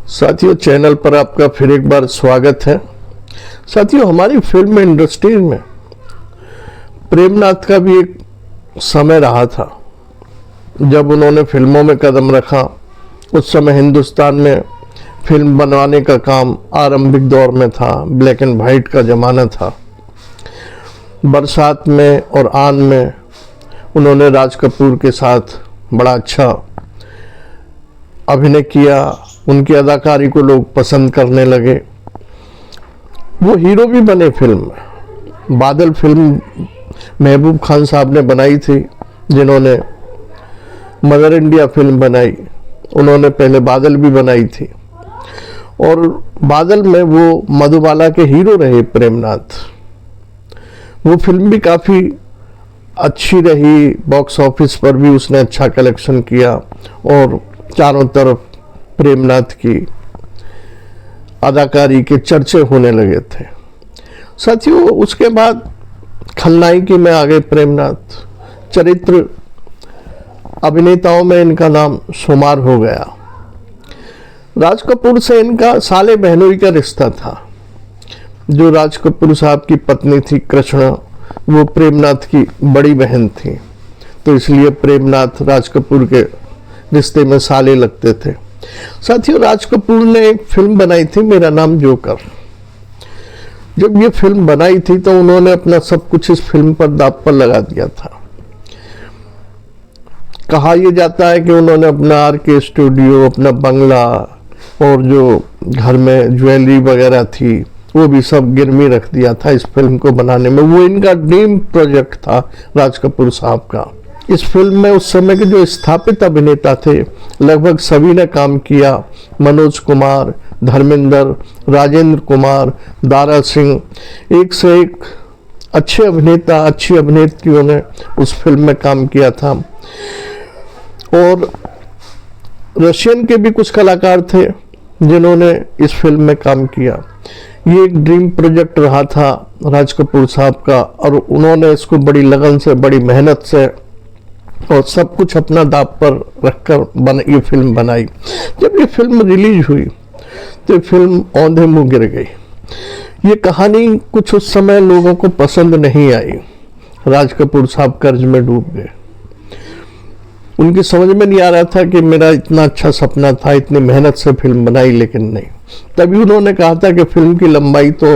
साथियों, चैनल पर आपका फिर एक बार स्वागत है। साथियों, हमारी फिल्म इंडस्ट्री में प्रेमनाथ का भी एक समय रहा था जब उन्होंने फिल्मों में कदम रखा। उस समय हिंदुस्तान में फिल्म बनवाने का काम आरंभिक दौर में था, ब्लैक एंड वाइट का ज़माना था। बरसात में और आन में उन्होंने राज कपूर के साथ बड़ा अच्छा अभिनय किया। उनकी अदाकारी को लोग पसंद करने लगे। वो हीरो भी बने फिल्म में। बादल फिल्म महबूब खान साहब ने बनाई थी, जिन्होंने मदर इंडिया फिल्म बनाई। उन्होंने पहले बादल भी बनाई थी और बादल में वो मधुबाला के हीरो रहे प्रेमनाथ। वो फिल्म भी काफ़ी अच्छी रही, बॉक्स ऑफिस पर भी उसने अच्छा कलेक्शन किया और चारों तरफ प्रेमनाथ की अदाकारी के चर्चे होने लगे थे। साथियों, उसके बाद खलनायकी में आ गए प्रेमनाथ। चरित्र अभिनेताओं में इनका नाम शुमार हो गया। राज कपूर से इनका साले बहनोई का रिश्ता था। जो राज कपूर साहब की पत्नी थी कृष्णा, वो प्रेमनाथ की बड़ी बहन थी, तो इसलिए प्रेमनाथ राज कपूर के रिश्ते में साले लगते थे। साथियों, राज कपूर ने एक फिल्म बनाई थी, मेरा नाम जोकर। जब ये फिल्म बनाई थी तो उन्होंने अपना सब कुछ इस फिल्म पर दांव पर लगा दिया था। कहा यह जाता है कि उन्होंने अपना आरके स्टूडियो, अपना बंगला और जो घर में ज्वेलरी वगैरह थी वो भी सब गिरवी रख दिया था इस फिल्म को बनाने में। वो इनका ड्रीम प्रोजेक्ट था राज कपूर साहब का। इस फिल्म में उस समय के जो स्थापित अभिनेता थे लगभग सभी ने काम किया। मनोज कुमार, धर्मेंद्र, राजेंद्र कुमार, दारा सिंह, एक से एक अच्छे अभिनेता, अच्छी अभिनेत्रियों ने उस फिल्म में काम किया था। और रशियन के भी कुछ कलाकार थे जिन्होंने इस फिल्म में काम किया। ये एक ड्रीम प्रोजेक्ट रहा था राज कपूर साहब का और उन्होंने इसको बड़ी लगन से, बड़ी मेहनत से और सब कुछ अपना दांव पर रखकर ये फिल्म बनाई। जब ये फिल्म रिलीज हुई तो फिल्म औंधे मुंह गिर गई। ये कहानी कुछ उस समय लोगों को पसंद नहीं आई। राज कपूर साहब कर्ज में डूब गए। उनकी समझ में नहीं आ रहा था कि मेरा इतना अच्छा सपना था, इतनी मेहनत से फिल्म बनाई, लेकिन नहीं। तभी उन्होंने कहा था कि फिल्म की लंबाई तो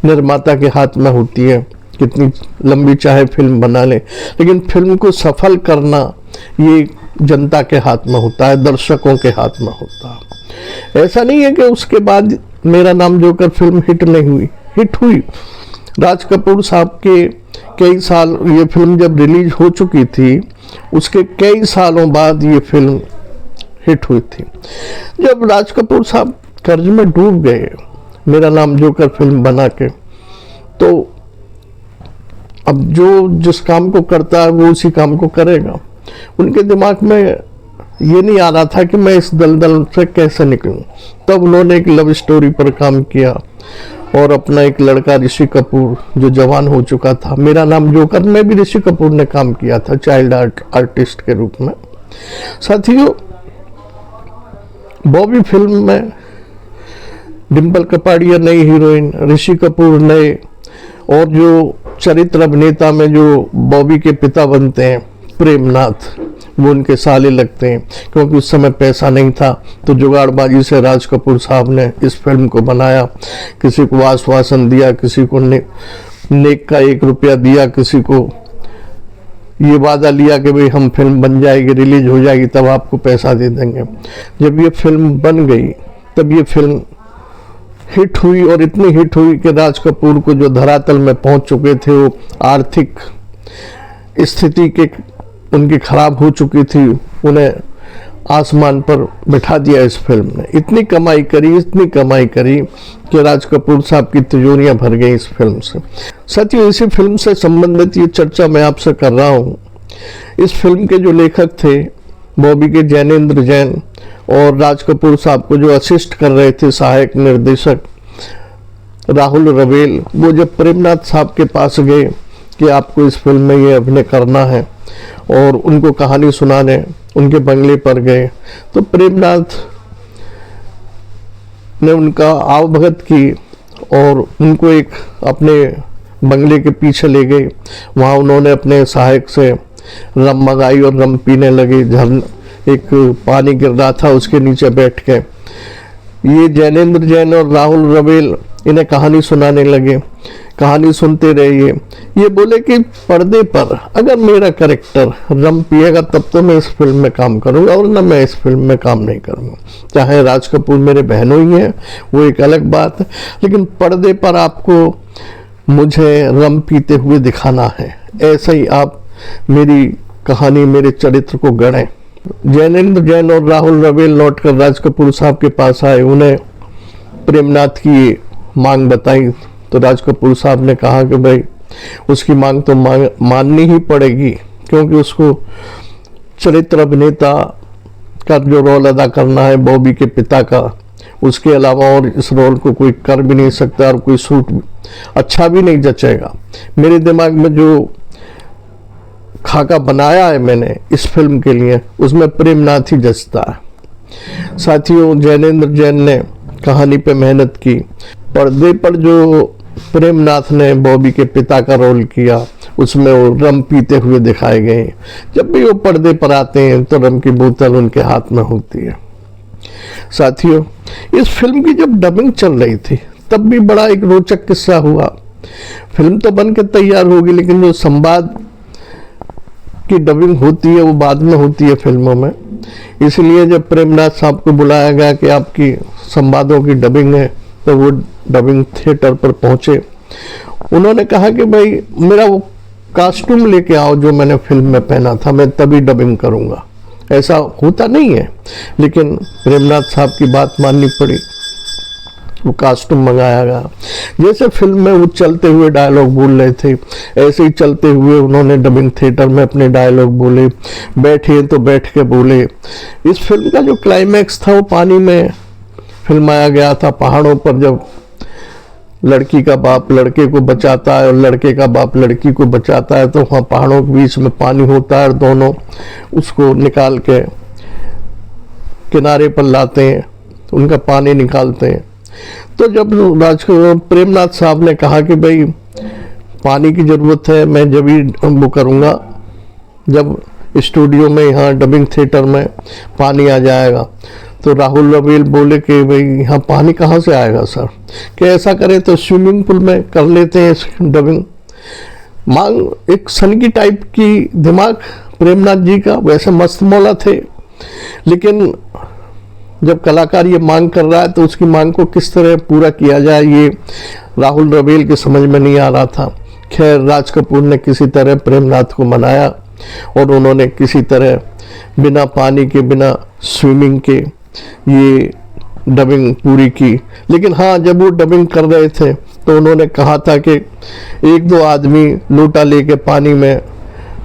निर्माता के हाथ में होती है, कितनी लंबी चाहे फिल्म बना ले, लेकिन फिल्म को सफल करना ये जनता के हाथ में होता है, दर्शकों के हाथ में होता है। ऐसा नहीं है कि उसके बाद मेरा नाम जोकर फिल्म हिट नहीं हुई, हिट हुई। राज कपूर साहब के कई साल, ये फिल्म जब रिलीज हो चुकी थी उसके कई सालों बाद ये फिल्म हिट हुई थी। जब राज कपूर साहब कर्ज में डूब गए मेरा नाम जोकर फिल्म बना के, तो अब जो जिस काम को करता है वो उसी काम को करेगा। उनके दिमाग में ये नहीं आ रहा था कि मैं इस दलदल से कैसे निकलूं। तब उन्होंने एक लव स्टोरी पर काम किया और अपना एक लड़का ऋषि कपूर जो जवान हो चुका था, मेरा नाम जोकर में भी ऋषि कपूर ने काम किया था चाइल्ड आर्टिस्ट के रूप में। साथियों, बॉबी फिल्म में डिम्पल कपाड़िया नई हीरोइन, ऋषि कपूर नए, और जो चरित्र अभिनेता में जो बॉबी के पिता बनते हैं प्रेमनाथ, वो उनके साले लगते हैं। क्योंकि उस समय पैसा नहीं था तो जुगाड़बाजी से राज कपूर साहब ने इस फिल्म को बनाया। किसी को आश्वासन दिया, किसी को नेक का 1 रुपया दिया, किसी को ये वादा लिया कि भाई हम फिल्म बन जाएगी, रिलीज हो जाएगी, तब आपको पैसा दे देंगे। जब ये फिल्म बन गई तब ये फिल्म हिट हुई और इतनी हिट हुई कि राज कपूर को जो धरातल में पहुंच चुके थे, वो आर्थिक स्थिति के उनकी खराब हो चुकी थी, उन्हें आसमान पर बिठा दिया इस फिल्म ने। इतनी कमाई करी कि राज कपूर साहब की तिजोरियां भर गई इस फिल्म से। साथियों, इसी फिल्म से संबंधित ये चर्चा मैं आपसे कर रहा हूँ। इस फिल्म के जो लेखक थे बॉबी के जैनेंद्र जैन, और राज कपूर साहब को जो असिस्ट कर रहे थे सहायक निर्देशक राहुल रवेल, वो जब प्रेमनाथ साहब के पास गए कि आपको इस फिल्म में ये अभिनय करना है और उनको कहानी सुनाने उनके बंगले पर गए, तो प्रेमनाथ ने उनका आवभगत की और उनको एक अपने बंगले के पीछे ले गए। वहाँ उन्होंने अपने सहायक से रम मंगाई और रम पीने लगे। झरन एक पानी गिर रहा था, उसके नीचे बैठ के ये जैनेंद्र जैन और राहुल रवेल इन्हें कहानी सुनाने लगे। कहानी सुनते रहिए। ये बोले कि पर्दे पर अगर मेरा कैरेक्टर रम पिएगा तब तो मैं इस फिल्म में काम करूंगा, और ना मैं इस फिल्म में काम नहीं करूंगा। चाहे राज कपूर मेरे बहनों ही हैं, वो एक अलग बात है, लेकिन पर्दे पर आपको मुझे रम पीते हुए दिखाना है। ऐसा ही आप मेरी कहानी, मेरे चरित्र को गढ़ें। जैनेंद्र जैन और राहुल रवेल लौटकर राज कपूर साहब के पास आए। उन्हें प्रेमनाथ की मांग बताई तो राज कपूर साहब ने कहा कि भाई उसकी मांग तो माननी ही पड़ेगी, क्योंकि उसको चरित्र अभिनेता का जो रोल अदा करना है बॉबी के पिता का, उसके अलावा और इस रोल को कोई कर भी नहीं सकता और कोई सूट अच्छा भी नहीं जचेगा। मेरे दिमाग में जो खाका बनाया है मैंने इस फिल्म के लिए, उसमें प्रेमनाथ ही जचता है। साथियों, जैनेंद्र जैन ने कहानी पे मेहनत की। पर्दे पर जो प्रेमनाथ ने बॉबी के पिता का रोल किया, उसमें वो रम पीते हुए दिखाए गए। जब भी वो पर्दे पर आते हैं तो रम की बोतल उनके हाथ में होती है। साथियों, इस फिल्म की जब डबिंग चल रही थी तब भी बड़ा एक रोचक किस्सा हुआ। फिल्म तो बन के तैयार होगी, लेकिन जो संवाद की डबिंग होती है वो बाद में होती है फिल्मों में। इसलिए जब प्रेमनाथ साहब को बुलाया गया कि आपकी संवादों की डबिंग है, तो वो डबिंग थिएटर पर पहुंचे। उन्होंने कहा कि भाई मेरा वो कॉस्ट्यूम लेके आओ जो मैंने फिल्म में पहना था, मैं तभी डबिंग करूंगा। ऐसा होता नहीं है, लेकिन प्रेमनाथ साहब की बात माननी पड़ी। वो कॉस्ट्यूम मंगाया गया। जैसे फिल्म में वो चलते हुए डायलॉग बोल रहे थे, ऐसे ही चलते हुए उन्होंने डबिंग थिएटर में अपने डायलॉग बोले। बैठे तो बैठ के बोले। इस फिल्म का जो क्लाइमैक्स था वो पानी में फिल्माया गया था। पहाड़ों पर जब लड़की का बाप लड़के को बचाता है और लड़के का बाप लड़की को बचाता है, तो वहाँ पहाड़ों के बीच में पानी होता है और दोनों उसको निकाल के किनारे पर लाते हैं, उनका पानी निकालते हैं। तो जब प्रेमनाथ साहब ने कहा कि भाई पानी की ज़रूरत है, मैं जब ही वो करूँगा जब स्टूडियो में यहाँ डबिंग थिएटर में पानी आ जाएगा। तो राहुल रवेल बोले कि भाई यहाँ पानी कहाँ से आएगा सर, कि ऐसा करें तो स्विमिंग पूल में कर लेते हैं डबिंग। मांग एक सनकी टाइप की दिमाग प्रेमनाथ जी का, वैसे मस्त मौला थे, लेकिन जब कलाकार ये मांग कर रहा है तो उसकी मांग को किस तरह पूरा किया जाए ये राहुल रवेल के समझ में नहीं आ रहा था। खैर, राज कपूर ने किसी तरह प्रेमनाथ को मनाया और उन्होंने किसी तरह बिना पानी के, बिना स्विमिंग के ये डबिंग पूरी की। लेकिन हाँ, जब वो डबिंग कर रहे थे तो उन्होंने कहा था कि एक दो आदमी लोटा लेके पानी में,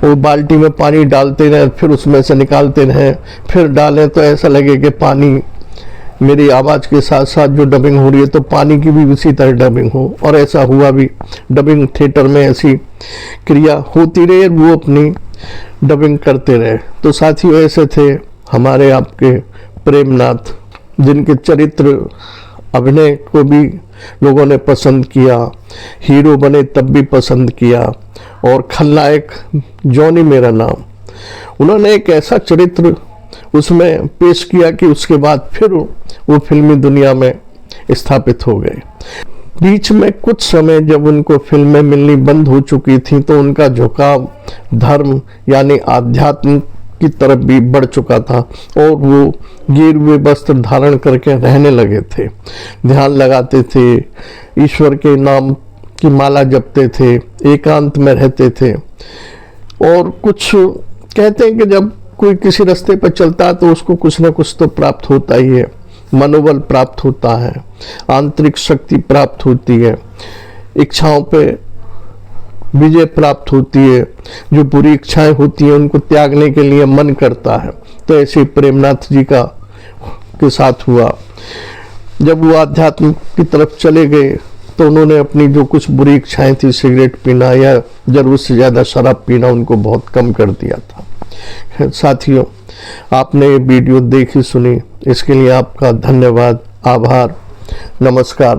वो बाल्टी में पानी डालते रहें, फिर उसमें से निकालते रहें, फिर डालें तो ऐसा लगे कि पानी मेरी आवाज़ के साथ साथ जो डबिंग हो रही है तो पानी की भी उसी तरह डबिंग हो। और ऐसा हुआ भी। डबिंग थिएटर में ऐसी क्रिया होती रही, वो अपनी डबिंग करते रहे। तो साथियों, ऐसे थे हमारे आपके प्रेमनाथ, जिनके चरित्र अभिनय को भी लोगों ने पसंद किया, हीरो बने तब भी पसंद किया, और खलनायक जॉनी मेरा नाम, उन्होंने एक ऐसा चरित्र उसमें पेश किया कि उसके बाद फिर वो फिल्मी दुनिया में स्थापित हो गए। बीच में कुछ समय जब उनको फिल्में मिलनी बंद हो चुकी थी तो उनका झुकाव धर्म यानी आध्यात्म की तरफ भी बढ़ चुका था और वो गिरे वस्त्र धारण करके रहने लगे थे। ध्यान लगाते थे, ईश्वर के नाम की माला जपते थे, एकांत में रहते थे। और कुछ कहते हैं कि जब कोई किसी रास्ते पर चलता है तो उसको कुछ ना कुछ तो प्राप्त होता ही है। मनोबल प्राप्त होता है, आंतरिक शक्ति प्राप्त होती है, इच्छाओं पे विजय प्राप्त होती है। जो बुरी इच्छाएं होती हैं उनको त्यागने के लिए मन करता है। तो ऐसे प्रेमनाथ जी का के साथ हुआ। जब वो आध्यात्म की तरफ चले गए तो उन्होंने अपनी जो कुछ बुरी इच्छाएं थी, सिगरेट पीना या जरूरत से ज़्यादा शराब पीना, उनको बहुत कम कर दिया था। साथियों, आपने ये वीडियो देखी सुनी, इसके लिए आपका धन्यवाद, आभार। नमस्कार।